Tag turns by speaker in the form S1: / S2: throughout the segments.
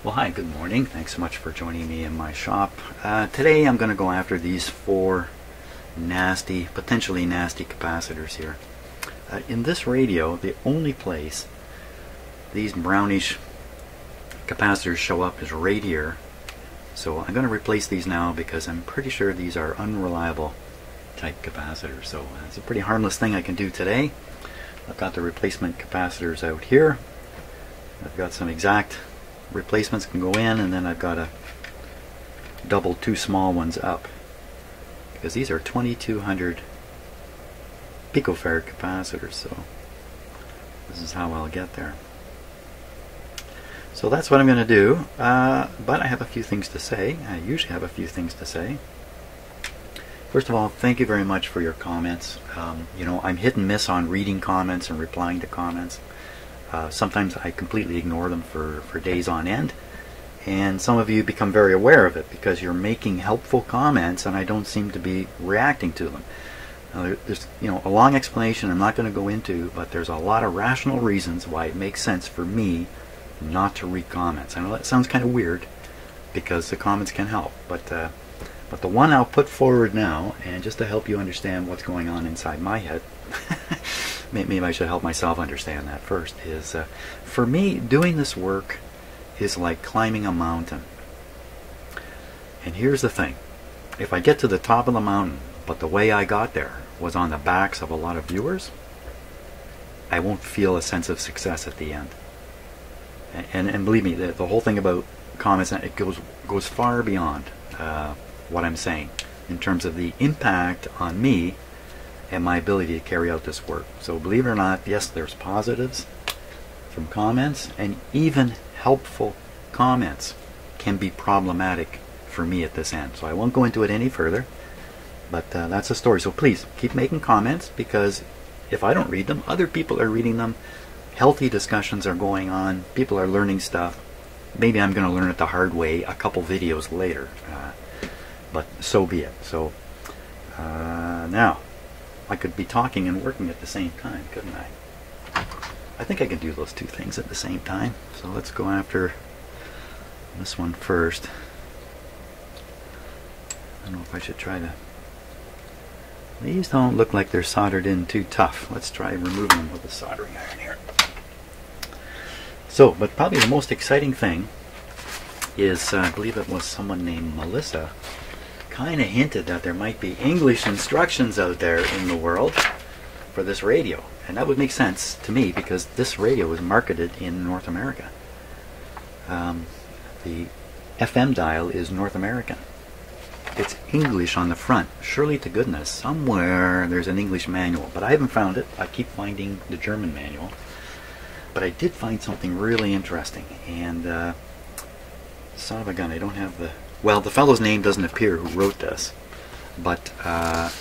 S1: Well, hi, good morning. Thanks so much for joining me in my shop. Today I'm going to go after these four potentially nasty capacitors here. In this radio, the only place these brownish capacitors show up is right here. So I'm going to replace these now because I'm pretty sure these are unreliable type capacitors. So it's a pretty harmless thing I can do today. I've got the replacement capacitors out here. I've got some exact replacements can go in, and then I've got to double two small ones up because these are 2200 picofarad capacitors, so this is how I'll get there. So that's what I'm going to do, but I have a few things to say. I usually have a few things to say. First of all, thank you very much for your comments. You know, I'm hit and miss on reading comments and replying to comments. Sometimes I completely ignore them for days on end, and some of you become very aware of it because you're making helpful comments and I don't seem to be reacting to them. There's a long explanation I'm not going to go into, but there's a lot of rational reasons why it makes sense for me not to read comments. I know that sounds kind of weird because the comments can help, but the one I'll put forward now, and just to help you understand what's going on inside my head, maybe I should help myself understand that first, is for me, doing this work is like climbing a mountain. And here's the thing. If I get to the top of the mountain, but the way I got there was on the backs of a lot of viewers, I won't feel a sense of success at the end. And believe me, the whole thing about comments, it goes far beyond what I'm saying in terms of the impact on me and my ability to carry out this work. So believe it or not, yes, there's positives from comments, and even helpful comments can be problematic for me at this end. So I won't go into it any further, but that's the story. So please keep making comments, because if I don't read them, other people are reading them. Healthy discussions are going on. People are learning stuff. Maybe I'm going to learn it the hard way a couple videos later, but so be it. So now, I could be talking and working at the same time, couldn't I? I think I can do those two things at the same time. So let's go after this one first. I don't know if I should try to... These don't look like they're soldered in too tough. Let's try removing them with a soldering iron here. So, but probably the most exciting thing is, I believe it was someone named Melissa, kind of hinted that there might be English instructions out there in the world for this radio, and that would make sense to me because this radio is marketed in North America. The FM dial is North American. It's English on the front. Surely to goodness somewhere there's an English manual, but I haven't found it. I keep finding the German manual, but I did find something really interesting, and son of a gun, I don't have the... Well, the fellow's name doesn't appear who wrote this, but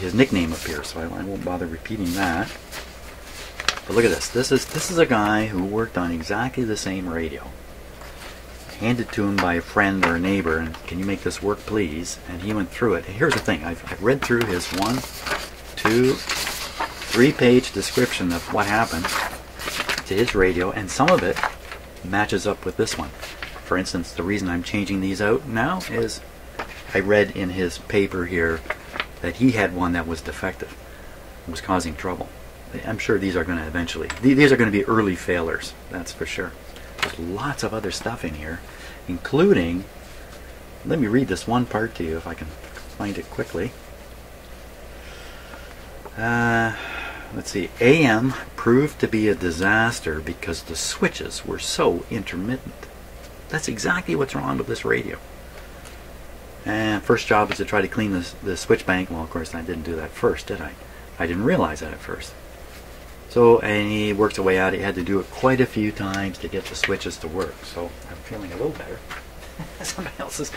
S1: his nickname appears, so I won't bother repeating that. But look at this. This is a guy who worked on exactly the same radio. Handed to him by a friend or a neighbor, and can you make this work, please? And he went through it. And here's the thing. I've read through his 1, 2, 3-page description of what happened to his radio, and some of it matches up with this one. For instance, the reason I'm changing these out now is I read in his paper here that he had one that was defective. It was causing trouble. I'm sure these are going to eventually... These are going to be early failures, that's for sure. There's lots of other stuff in here, including... Let me read this one part to you if I can find it quickly. Let's see. AM proved to be a disaster because the switches were so intermittent. That's exactly what's wrong with this radio. And first job is to try to clean the switch bank. Well, of course, I didn't do that first, did I? I didn't realize that at first. So, and he worked away out. He had to do it quite a few times to get the switches to work. So I'm feeling a little better. Somebody else has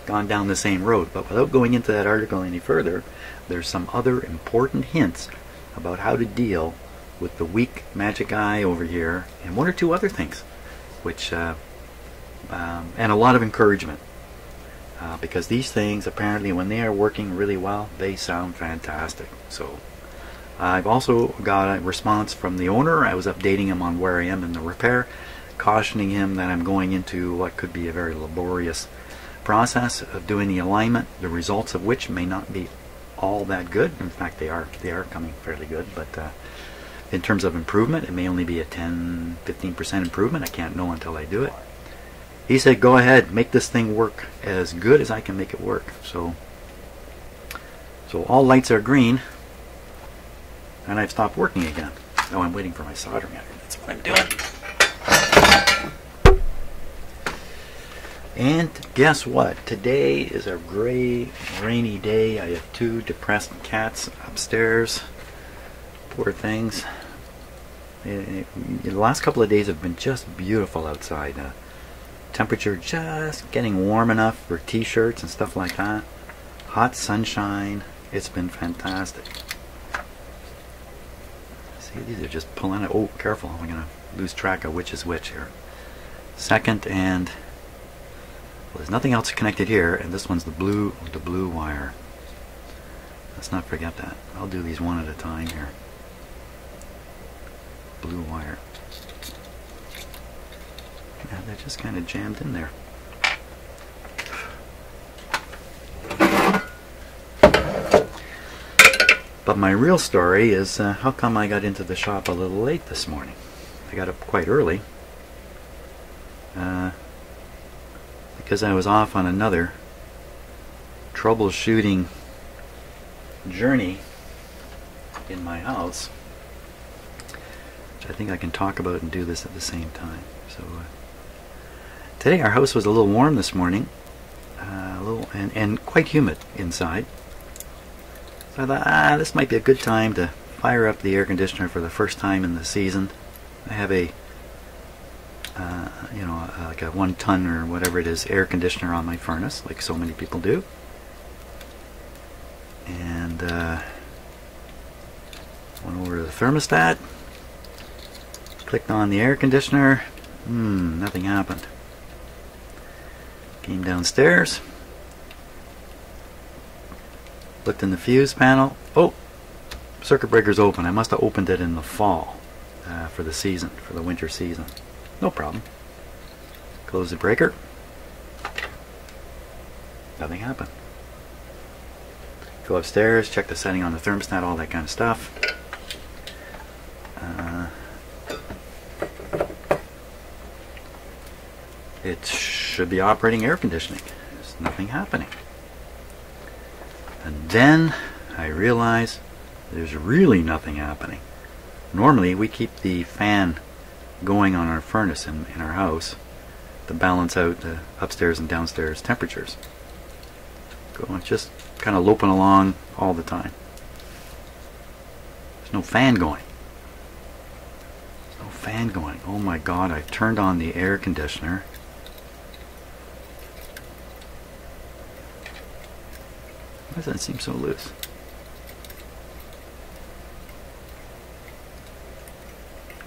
S1: gone down the same road. But without going into that article any further, there's some other important hints about how to deal with the weak magic eye over here, and one or two other things, which... and a lot of encouragement, because these things apparently when they are working really well, they sound fantastic. So I've also got a response from the owner. I was updating him on where I am in the repair. cautioning him that I'm going into what could be a very laborious process of doing the alignment, the results of which may not be all that good. In fact, they are coming fairly good, but in terms of improvement, it may only be a 10-15% improvement. I can't know until I do it. He said, go ahead, make this thing work as good as I can make it work. So all lights are green, and I've stopped working again. Oh, I'm waiting for my soldering iron. That's what I'm doing. And guess what? Today is a gray, rainy day. I have 2 depressed cats upstairs. Poor things. The last couple of days have been just beautiful outside. Temperature just getting warm enough for t-shirts and stuff like that. Hot sunshine. It's been fantastic. See, these are just pulling it. Oh, careful. I'm going to lose track of which is which here. Second, and well, there's nothing else connected here, and this one's the blue wire. Let's not forget that. I'll do these one at a time here. Blue wire. Yeah, they're just kind of jammed in there. But my real story is how come I got into the shop a little late this morning. I got up quite early because I was off on another troubleshooting journey in my house, which I think I can talk about and do this at the same time. So today our house was a little warm this morning, and quite humid inside. So I thought, this might be a good time to fire up the air conditioner for the first time in the season. I have a, like a 1 ton or whatever it is air conditioner on my furnace, like so many people do. And went over to the thermostat, clicked on the air conditioner. Nothing happened. Came downstairs. Looked in the fuse panel. Oh, circuit breaker's open. I must have opened it in the fall for the season, for the winter season. No problem. Close the breaker. Nothing happened. Go upstairs, check the setting on the thermostat, all that kind of stuff. It should be operating air conditioning. There's nothing happening. And then I realize there's really nothing happening. Normally we keep the fan going on our furnace in our house to balance out the upstairs and downstairs temperatures. Going just kind of loping along all the time. There's no fan going. There's no fan going. Oh my God, I've turned on the air conditioner. Why does that seem so loose?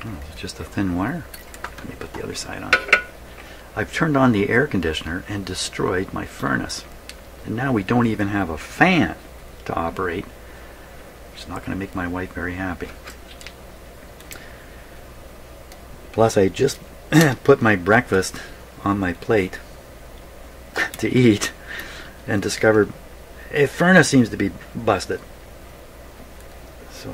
S1: Oh, it's just a thin wire. Let me put the other side on. I've turned on the air conditioner and destroyed my furnace. And now we don't even have a fan to operate. It's not going to make my wife very happy. Plus, I just put my breakfast on my plate to eat and discovered a furnace seems to be busted. So,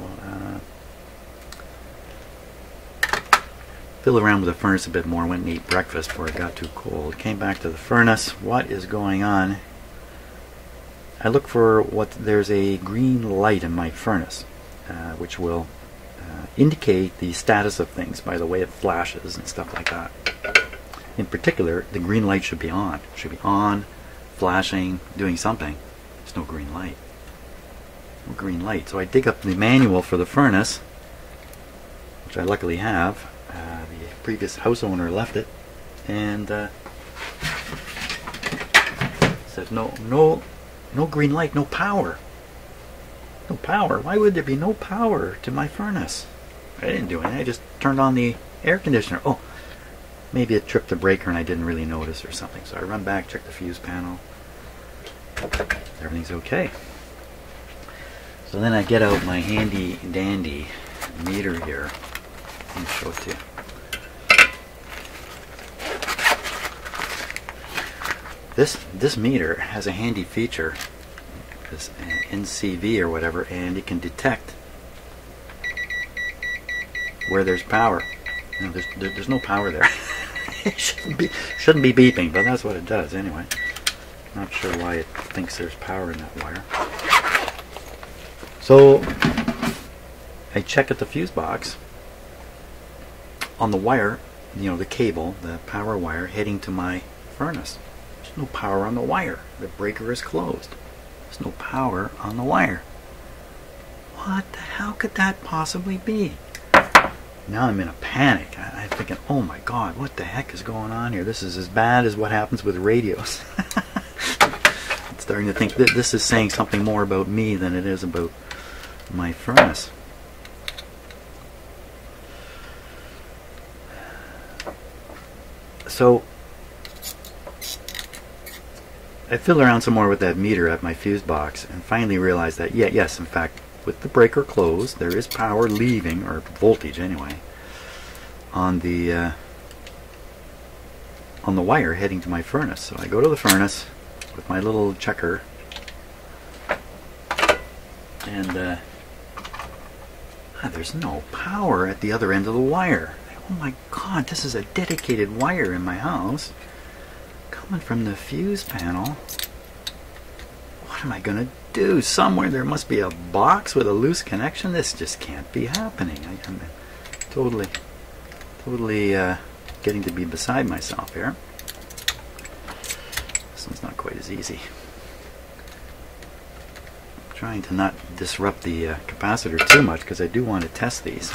S1: fiddled around with the furnace a bit more, went and ate breakfast before it got too cold. Came back to the furnace. What is going on? I look for there's a green light in my furnace, which will indicate the status of things by the way it flashes and stuff like that. In particular, the green light should be on. It should be on, flashing, doing something. There's no green light. No green light. So I dig up the manual for the furnace, which I luckily have. The previous house owner left it, and said no green light, no power. No power. Why would there be no power to my furnace? I didn't do anything. I just turned on the air conditioner. Oh, maybe it tripped the breaker and I didn't really notice or something. So I run back, check the fuse panel. Everything's okay. So then I get out my handy dandy meter here. Let me show it to you. This meter has a handy feature, this NCV or whatever, and it can detect where there's power. You know, there's no power there. It shouldn't be beeping, but that's what it does anyway. Not sure why it thinks there's power in that wire. So I check at the fuse box on the wire, you know, the cable, the power wire heading to my furnace. There's no power on the wire. The breaker is closed. There's no power on the wire. What the hell could that possibly be? Now I'm in a panic. I'm thinking, oh my God, what the heck is going on here? This is as bad as what happens with radios. I'm starting to think that this is saying something more about me than it is about my furnace. So I fiddled around some more with that meter at my fuse box and finally realized that, yes, in fact, with the breaker closed, there is power leaving, or voltage anyway, on the wire heading to my furnace. So I go to the furnace with my little checker, and there's no power at the other end of the wire. Oh my God, this is a dedicated wire in my house coming from the fuse panel. What am I gonna do? Somewhere there must be a box with a loose connection. This just can't be happening. I'm totally getting to be beside myself here. This one's not quite as easy. I'm trying to not disrupt the capacitor too much because I do want to test these.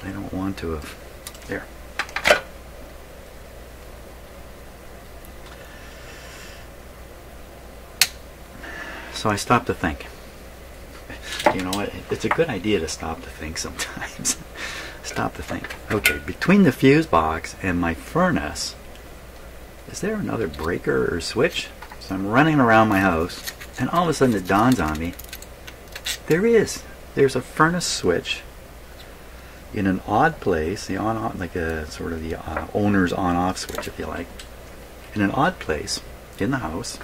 S1: I don't want to have... There. So I stopped to think. You know what? It's a good idea to stop to think sometimes. Stop to think. Okay, between the fuse box and my furnace, is there another breaker or switch? So I'm running around my house, and all of a sudden it dawns on me. There is. There's a furnace switch in an odd place, the on-off, like a sort of the owner's on-off switch, if you like, in an odd place in the house.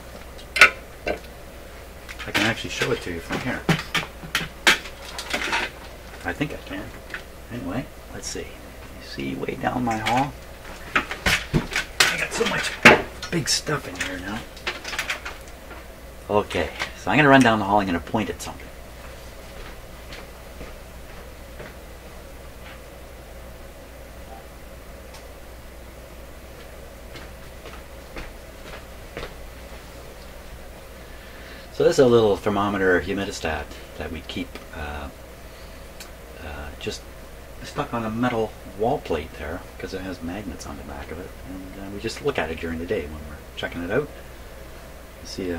S1: I can actually show it to you from here. I think I can. Anyway, let's see. You see way down my hall? I got so much big stuff in here now. Okay, so I'm going to run down the hall. I'm going to point at something. So this is a little thermometer humidistat that we keep just stuck on a metal wall plate there because it has magnets on the back of it, and we just look at it during the day when we're checking it out. You see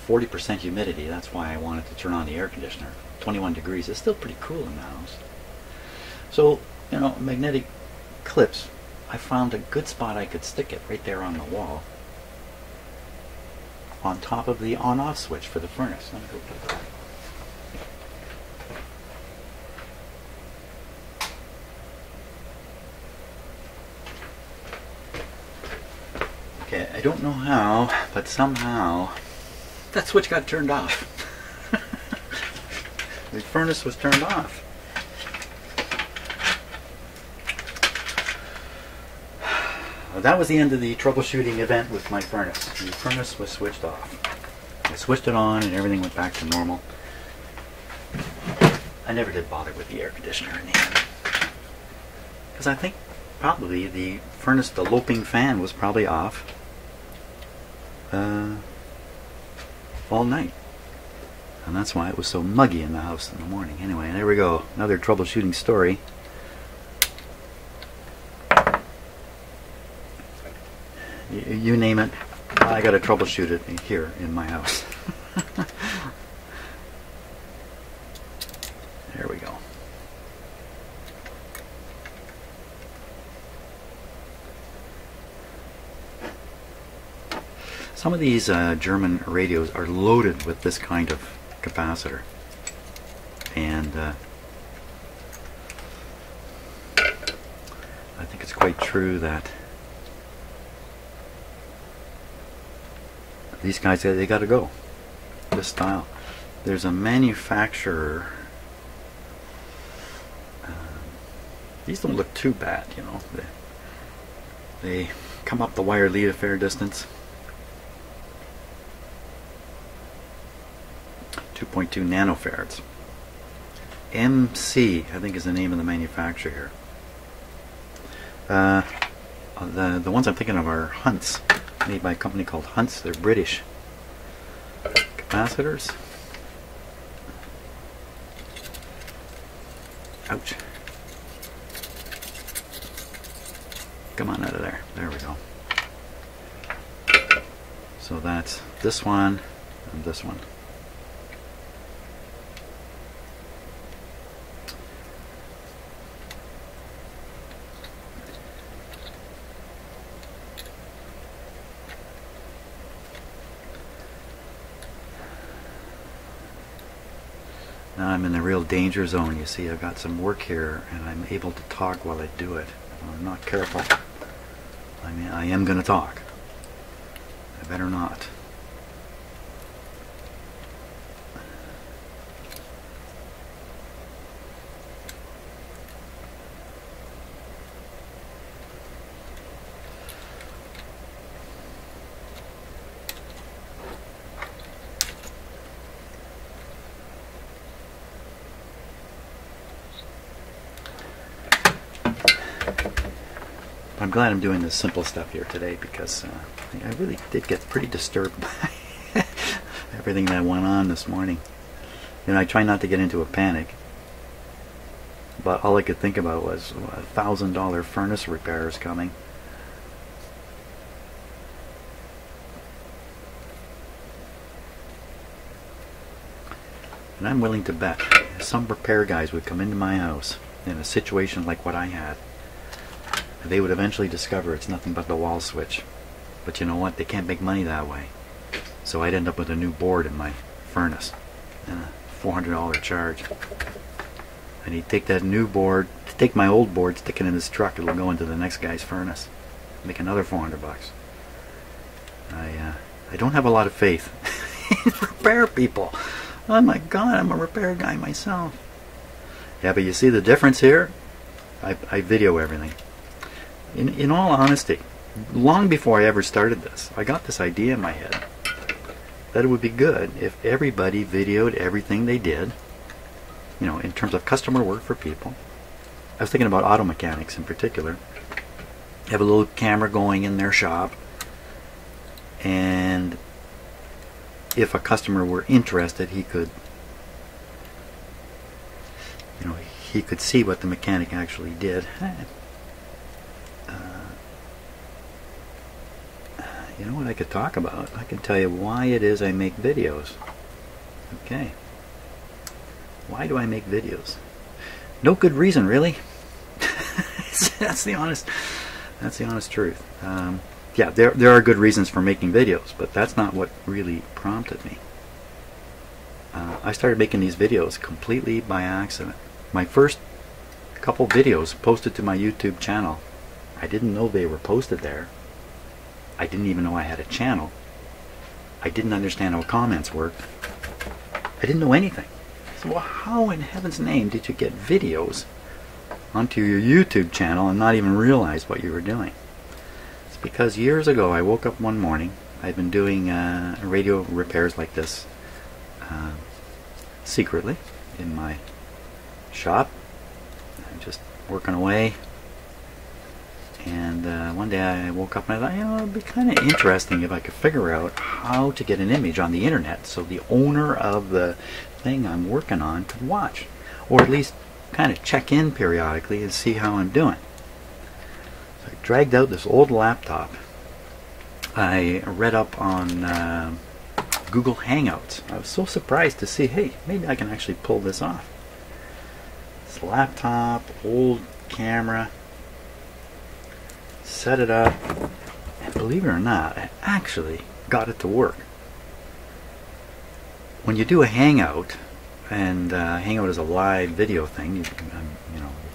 S1: 40% humidity. That's why I wanted to turn on the air conditioner. 21 degrees. It's still pretty cool in the house. So, you know, magnetic clips, I found a good spot I could stick it right there on the wall, on top of the on-off switch for the furnace. Let me go put that. Okay, I don't know how, but somehow that switch got turned off. The furnace was turned off. That was the end of the troubleshooting event with my furnace. The furnace was switched off. I switched it on and everything went back to normal. I never did bother with the air conditioner in the end. Because I think probably the furnace, the loping fan was probably off all night. And that's why it was so muggy in the house in the morning. Anyway, there we go. Another troubleshooting story. You name it, I got to troubleshoot it here in my house. There we go. Some of these German radios are loaded with this kind of capacitor, and I think it's quite true that these guys, they got to go. This style. There's a manufacturer. These don't look too bad, you know. They come up the wire, lead a fair distance. 2.2 nanofarads. MC, I think, is the name of the manufacturer here. The ones I'm thinking of are Hunts, made by a company called Hunts. They're British. Capacitors. Ouch. Come on out of there. There we go. So that's this one and this one. Now I'm in the real danger zone. You see, I've got some work here and I'm able to talk while I do it. If I'm not careful, I mean, I am going to talk. I better not. I'm glad I'm doing this simple stuff here today because I really did get pretty disturbed by everything that went on this morning. You know, I try not to get into a panic, but all I could think about was $1,000 furnace repairs coming. And I'm willing to bet some repair guys would come into my house in a situation like what I had. They would eventually discover it's nothing but the wall switch. But you know what? They can't make money that way. So I'd end up with a new board in my furnace and a $400 charge. And he'd take that new board, take my old board, stick it in his truck, it'll go into the next guy's furnace. Make another $400 bucks. I don't have a lot of faith in repair people. Oh my God, I'm a repair guy myself. Yeah, but you see the difference here? I video everything. In all honesty, long before I ever started this, I got this idea in my head that it would be good if everybody videoed everything they did, you know, in terms of customer work for people. I was thinking about auto mechanics in particular. Have a little camera going in their shop, and if a customer were interested, he could, you know, he could see what the mechanic actually did. You know what I could talk about? I can tell you why it is I make videos. Okay. Why do I make videos? No good reason, really. That's the honest truth. Yeah, there are good reasons for making videos, but that's not what really prompted me. I started making these videos completely by accident. My first couple videos posted to my YouTube channel, I didn't know they were posted there. I didn't even know I had a channel. I didn't understand how comments worked. I didn't know anything. So well, how in heaven's name did you get videos onto your YouTube channel and not even realize what you were doing? It's because years ago I woke up one morning. I'd been doing radio repairs like this secretly in my shop. I'm just working away. And one day I woke up and I thought, you know, it'd be kind of interesting if I could figure out how to get an image on the internet so the owner of the thing I'm working on could watch, or at least kind of check in periodically and see how I'm doing. So I dragged out this old laptop. I read up on Google Hangouts. I was so surprised to see, hey, maybe I can actually pull this off. This laptop, old camera. Set it up, and believe it or not, I actually got it to work. When you do a Hangout, and Hangout is a live video thing, you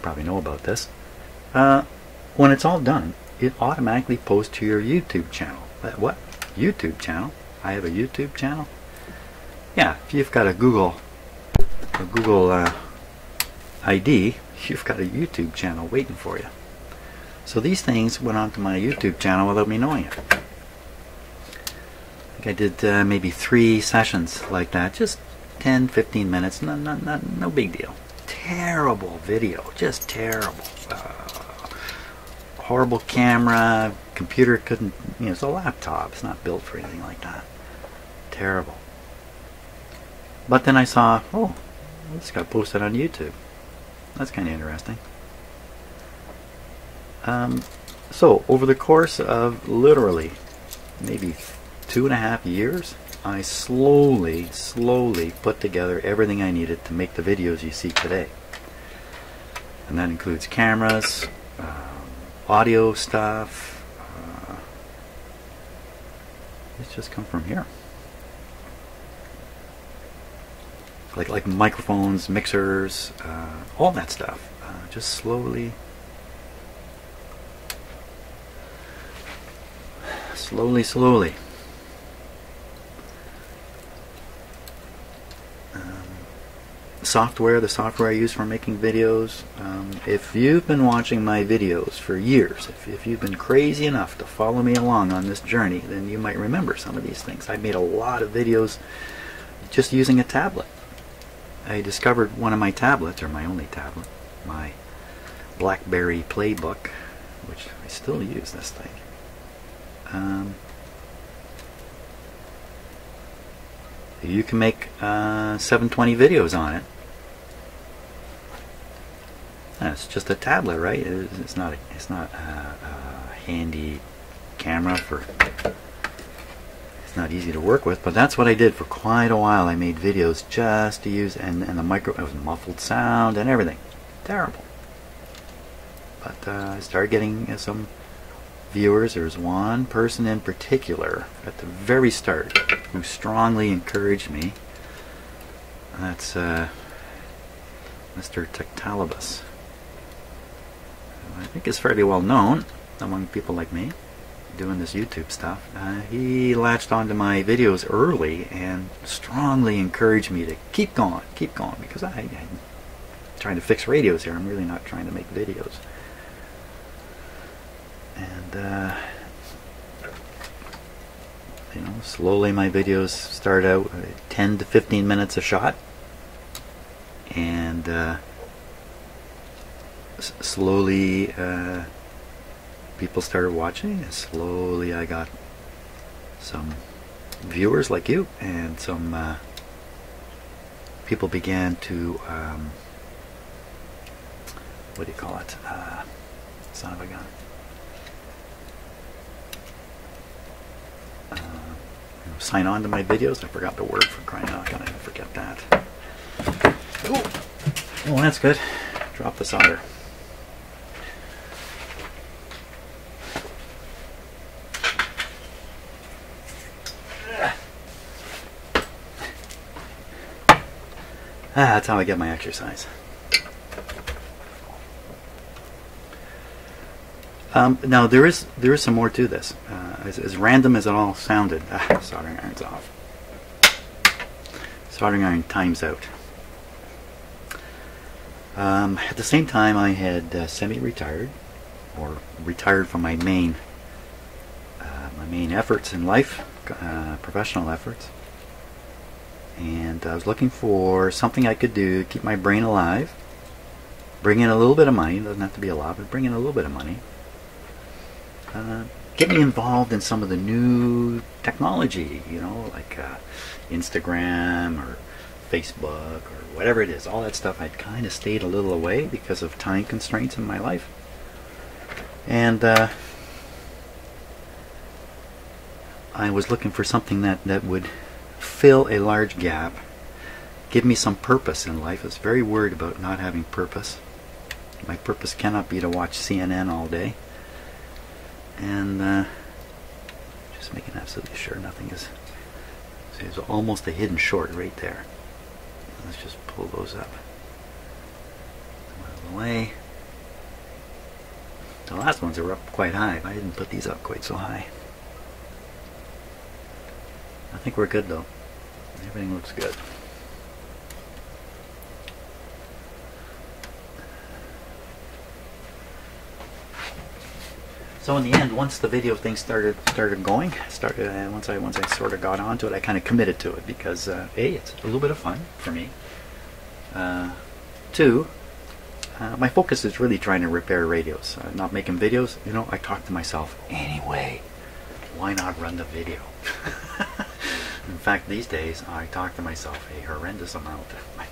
S1: probably know about this. When it's all done, it automatically posts to your YouTube channel. What? YouTube channel? I have a YouTube channel? Yeah, if you've got a Google ID, you've got a YouTube channel waiting for you. So these things went onto my YouTube channel without me knowing it. I think I did maybe 3 sessions like that, just 10-15 minutes, no big deal. Terrible video, just terrible. Horrible camera, computer couldn't, it's a laptop, it's not built for anything like that. Terrible. But then I saw, oh, this got posted on YouTube. That's kind of interesting. So over the course of literally maybe 2.5 years, I slowly put together everything I needed to make the videos you see today. And that includes cameras, audio stuff. It's just come from here. Like microphones, mixers, all that stuff. Just slowly the software I use for making videos. If you've been watching my videos for years, if you've been crazy enough to follow me along on this journey, then you might remember some of these things. I made a lot of videos just using a tablet. I discovered one of my tablets, or my only tablet, my BlackBerry Playbook, which I still use this thing. You can make 720 videos on it. It's just a tablet, right? It's not a handy camera for. It's not easy to work with, but that's what I did for quite a while. I made videos just to use, and the micro, it was muffled sound and everything. Terrible. But I started getting some viewers. There was one person in particular at the very start who strongly encouraged me. That's Mr. Tiktalibus. I think is fairly well known among people like me doing this YouTube stuff. He latched onto my videos early and strongly encouraged me to keep going, because I'm trying to fix radios here. I'm really not trying to make videos. And slowly my videos start out 10 to 15 minutes a shot, and slowly people started watching, and slowly I got some viewers like you, and some people began to what do you call it? Son of a gun. Sign on to my videos. I forgot the word, for crying out loud. I forget that. Oh, that's good. Drop the solder. That's how I get my exercise. Now there is some more to this. As random as it all sounded, soldering iron's off. Soldering iron time's out. At the same time, I had semi-retired, or retired from my main efforts in life, professional efforts, and I was looking for something I could do to keep my brain alive, bring in a little bit of money. It doesn't have to be a lot, but bring in a little bit of money. Get me involved in some of the new technology, like Instagram or Facebook or whatever it is. All that stuff, I'd kind of stayed a little away because of time constraints in my life. And I was looking for something that would fill a large gap, give me some purpose in life. I was very worried about not having purpose. My purpose cannot be to watch CNN all day. And just making absolutely sure nothing is. See, there's almost a hidden short right there. Let's just pull those up. Out of the way. The last ones are up quite high. I didn't put these up quite so high. I think we're good though. Everything looks good. So in the end, once the video thing started going, once I sort of got onto it, I kind of committed to it because A, it's a little bit of fun for me. Two, my focus is really trying to repair radios, not making videos. You know, I talk to myself anyway. Why not run the video? In fact, these days I talk to myself a horrendous amount. I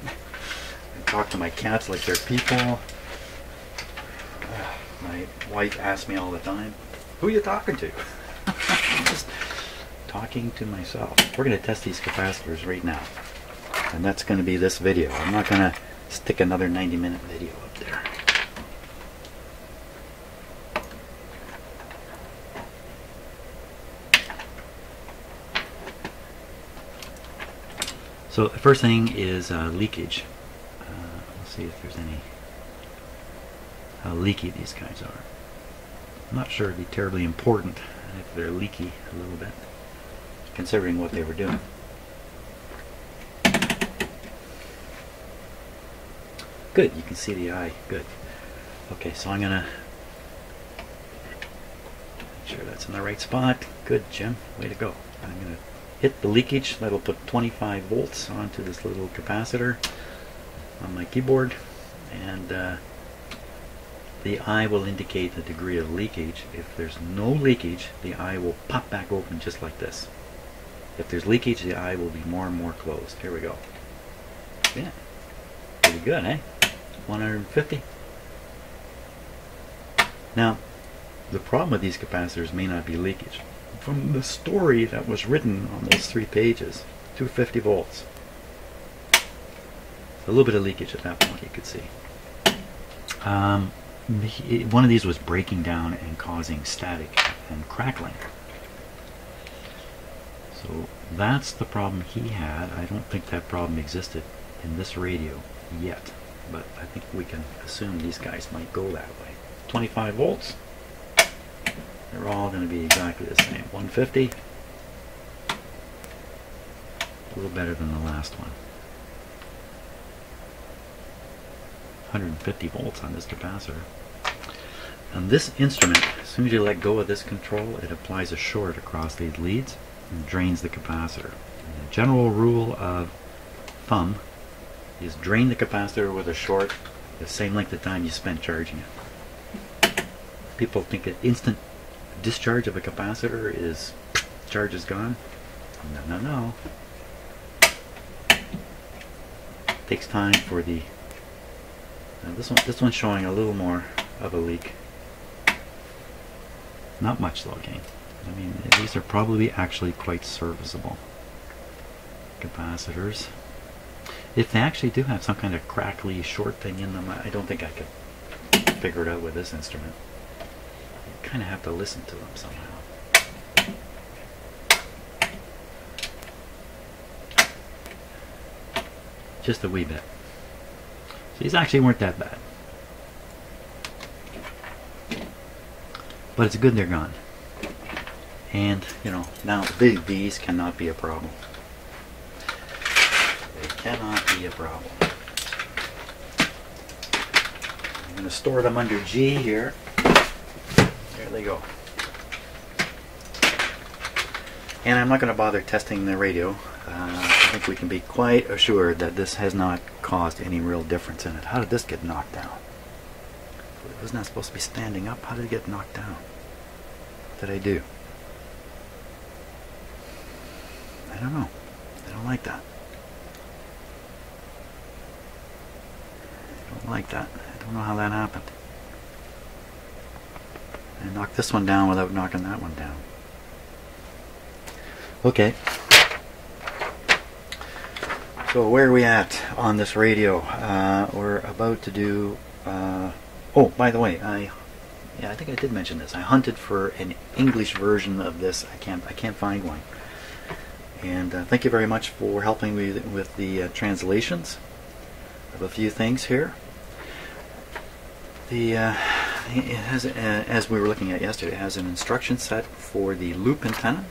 S1: talk to my cats like they're people. My wife asks me all the time, "Who are you talking to?" I'm just talking to myself. We're going to test these capacitors right now, and that's going to be this video. I'm not going to stick another 90-minute video up there. So the first thing is leakage. Let's see if there's any, how leaky these guys are. I'm not sure it'd be terribly important if they're leaky a little bit, considering what they were doing. Good, you can see the eye. Good. Okay, so I'm gonna make sure that's in the right spot. Good, Jim. Way to go. I'm gonna hit the leakage. That'll put 25 volts onto this little capacitor on my keyboard, and the eye will indicate the degree of leakage. If there's no leakage, the eye will pop back open just like this. If there's leakage, the eye will be more and more closed. Here we go. Yeah, pretty good, eh? 150. Now, the problem with these capacitors may not be leakage. From the story that was written on those 3 pages, 250 volts. A little bit of leakage at that point, you could see. One of these was breaking down and causing static and crackling. So that's the problem he had. I don't think that problem existed in this radio yet, but I think we can assume these guys might go that way. 25 volts. They're all going to be exactly the same. 150. A little better than the last one. 150 volts on this capacitor. And this instrument, as soon as you let go of this control, it applies a short across these leads and drains the capacitor. And the general rule of thumb is drain the capacitor with a short the same length of time you spent charging it. People think an instant discharge of a capacitor is charge is gone. No, no, no. It takes time for the this one's showing a little more of a leak. Not much though, again. I mean, these are probably actually quite serviceable capacitors. If they actually do have some kind of crackly short thing in them, I don't think I could figure it out with this instrument. You kind of have to listen to them somehow. Just a wee bit. So these actually weren't that bad. But it's good they're gone. And, you know, now these cannot be a problem. They cannot be a problem. I'm going to store them under G here. There they go. And I'm not going to bother testing the radio. I think we can be quite assured that this has not caused any real difference in it. How did this get knocked down? It was not supposed to be standing up. How did it get knocked down? What did I do? I don't know. I don't like that. I don't like that. I don't know how that happened. I knocked this one down without knocking that one down. Okay. So where are we at on this radio? We're about to do... oh, by the way, I think I did mention this. I hunted for an English version of this. I can't find one. And thank you very much for helping me with the translations of a few things here. It has, as we were looking at yesterday, it has an instruction set for the loop antenna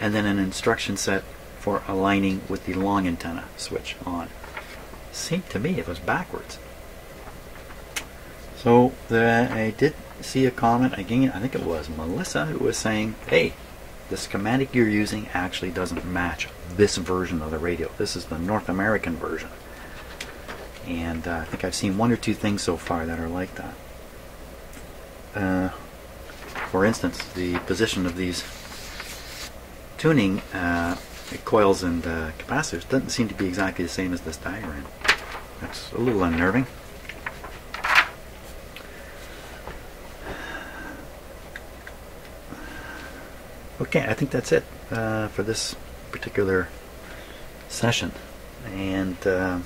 S1: and then an instruction set for aligning with the long antenna switch on. Seemed to me it was backwards. So I did see a comment again, I think it was Melissa, who was saying, hey, the schematic you're using actually doesn't match this version of the radio. This is the North American version. And I think I've seen one or two things so far that are like that. For instance, the position of these tuning coils and capacitors doesn't seem to be exactly the same as this diagram. That's a little unnerving. Okay, I think that's it for this particular session, and I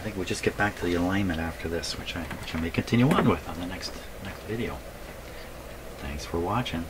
S1: think we'll just get back to the alignment after this, which I may continue on with on the next video. Thanks for watching.